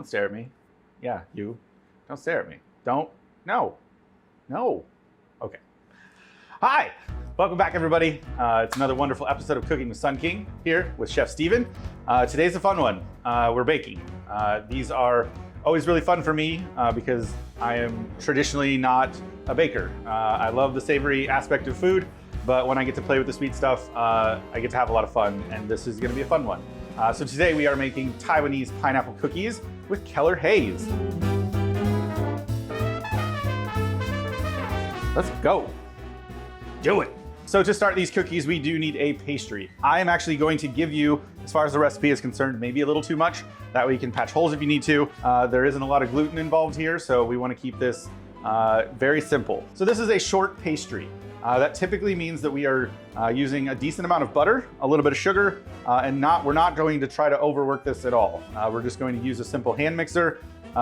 stare at me. Yeah, you. Don't stare at me. Don't. No. No. Okay. Hi. Welcome back, everybody. It's another wonderful episode of Cooking with Sun King here with Chef Steven. Today's a fun one. We're baking. These are always really fun for me because I am traditionally not a baker. I love the savory aspect of food, but when I get to play with the sweet stuff, I get to have a lot of fun, and this is going to be a fun one. So today we are making Taiwanese pineapple cookies with Keller Haze. Let's go. Do it. So to start these cookies, we do need a pastry. I am actually going to give you, as far as the recipe is concerned, maybe a little too much. That way you can patch holes if you need to. There isn't a lot of gluten involved here, so we want to keep this very simple. So this is a short pastry. That typically means that we are using a decent amount of butter, a little bit of sugar, and we're not going to try to overwork this at all. We're just going to use a simple hand mixer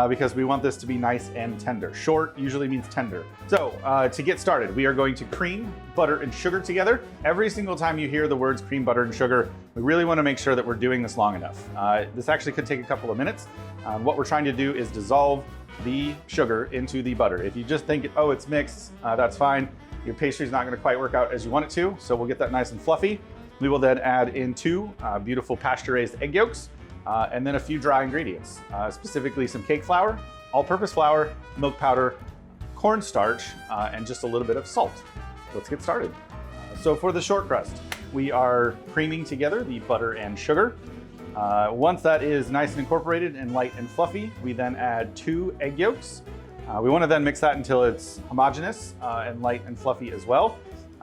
because we want this to be nice and tender. Short usually means tender. So to get started, we are going to cream, butter, and sugar together. Every single time you hear the words cream, butter, and sugar, we really want to make sure that we're doing this long enough. This actually could take a couple of minutes. What we're trying to do is dissolve the sugar into the butter. If you just think, oh, it's mixed, that's fine. Your pastry is not going to quite work out as you want it to, so we'll get that nice and fluffy. We will then add in 2 beautiful pasteurized egg yolks, and then a few dry ingredients, specifically some cake flour, all-purpose flour, milk powder, cornstarch, and just a little bit of salt. Let's get started. So for the short crust, we are creaming together the butter and sugar. Once that is nice and incorporated and light and fluffy, we then add 2 egg yolks. We want to then mix that until it's homogeneous and light and fluffy as well.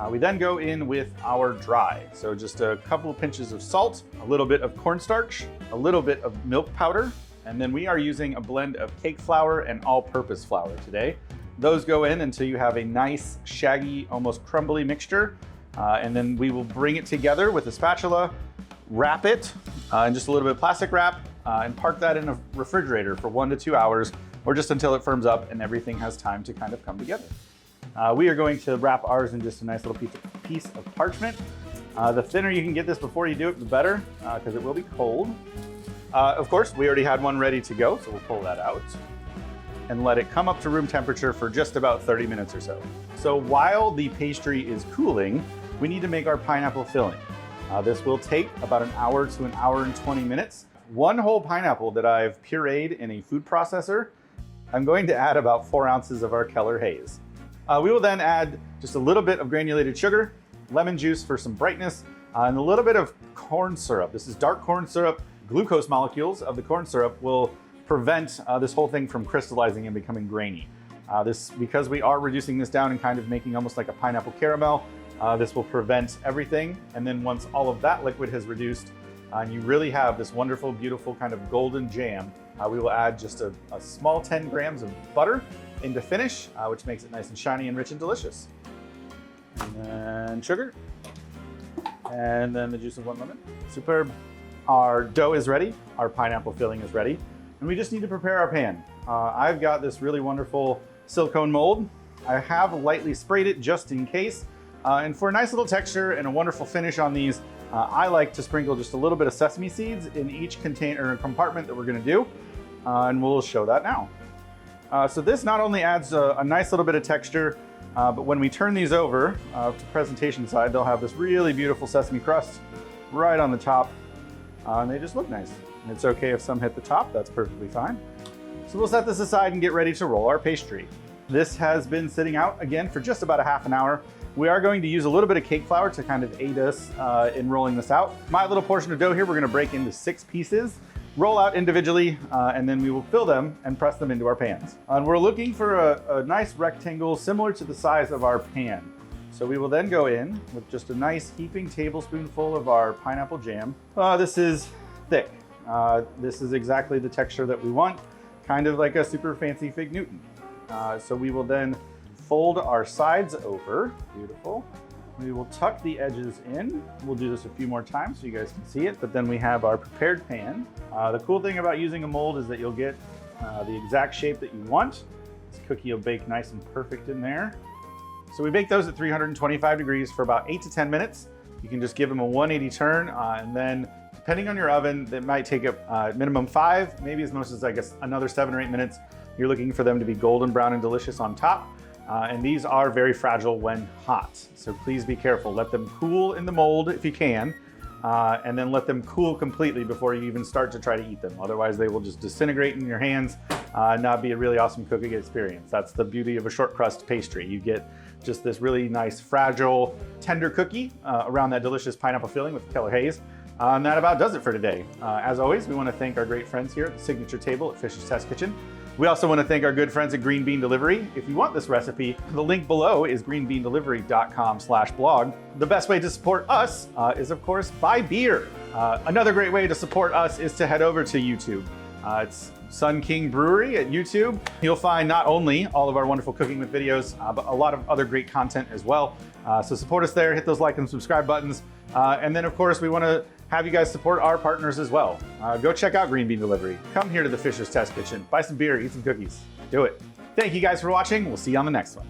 We then go in with our dry. So just a couple of pinches of salt, a little bit of cornstarch, a little bit of milk powder, and then we are using a blend of cake flour and all-purpose flour today. Those go in until you have a nice, shaggy, almost crumbly mixture. And then we will bring it together with a spatula, wrap it in just a little bit of plastic wrap, and park that in a refrigerator for 1 to 2 hours, or just until it firms up and everything has time to kind of come together. We are going to wrap ours in just a nice little piece of parchment. The thinner you can get this before you do it, the better, because it will be cold. Of course, we already had one ready to go, so we'll pull that out and let it come up to room temperature for just about 30 minutes or so. So while the pastry is cooling, we need to make our pineapple filling. This will take about an hour to an hour and 20 minutes. 1 whole pineapple that I've pureed in a food processor. I'm going to add about 4 ounces of our Keller Haze. We will then add just a little bit of granulated sugar, lemon juice for some brightness, and a little bit of corn syrup. This is dark corn syrup. Glucose molecules of the corn syrup will prevent this whole thing from crystallizing and becoming grainy. Because we are reducing this down and kind of making almost like a pineapple caramel, this will prevent everything. And then once all of that liquid has reduced, and you really have this wonderful, beautiful kind of golden jam, we will add just a small 10 grams of butter into finish, which makes it nice and shiny and rich and delicious. And then sugar, and then the juice of 1 lemon. Superb. Our dough is ready, our pineapple filling is ready, and we just need to prepare our pan. I've got this really wonderful silicone mold. I have lightly sprayed it just in case, and for a nice little texture and a wonderful finish on these, I like to sprinkle just a little bit of sesame seeds in each container or compartment that we're going to do, and we'll show that now. So this not only adds a nice little bit of texture, but when we turn these over to presentation side, they'll have this really beautiful sesame crust right on the top, and they just look nice. And it's okay if some hit the top, that's perfectly fine. So we'll set this aside and get ready to roll our pastry. This has been sitting out again for just about a half an hour. We are going to use a little bit of cake flour to kind of aid us in rolling this out. My little portion of dough here, we're gonna break into 6 pieces, roll out individually, and then we will fill them and press them into our pans. And we're looking for a nice rectangle similar to the size of our pan. So we will then go in with just a nice heaping tablespoonful of our pineapple jam. This is thick. This is exactly the texture that we want, kind of like a super fancy Fig Newton. So we will then fold our sides over. Beautiful. We will tuck the edges in. We'll do this a few more times so you guys can see it, but then we have our prepared pan. The cool thing about using a mold is that you'll get the exact shape that you want. This cookie will bake nice and perfect in there. So we bake those at 325 degrees for about 8 to 10 minutes. You can just give them a 180 turn, and then Depending on your oven, it might take a minimum 5, maybe as much as I guess another 7 or 8 minutes. You're looking for them to be golden brown and delicious on top. And these are very fragile when hot. So please be careful. Let them cool in the mold if you can. And then let them cool completely before you even start to try to eat them. Otherwise, they will just disintegrate in your hands and not be a really awesome cooking experience. That's the beauty of a short crust pastry. You get just this really nice, fragile, tender cookie around that delicious pineapple filling with Keller Haze. And that about does it for today. As always, we want to thank our great friends here at the Signature Table at Fish's Test Kitchen. We also want to thank our good friends at Green Bean Delivery. If you want this recipe, the link below is greenbeandelivery.com/blog. The best way to support us is, of course, buy beer. Another great way to support us is to head over to YouTube. It's Sun King Brewery at YouTube. You'll find not only all of our wonderful cooking with videos, but a lot of other great content as well. So support us there, hit those like and subscribe buttons. And then, of course, we want to have you guys support our partners as well. Go check out Green Bean Delivery. Come here to the Fisher's Test Kitchen. Buy some beer, eat some cookies. Do it. Thank you guys for watching. We'll see you on the next one.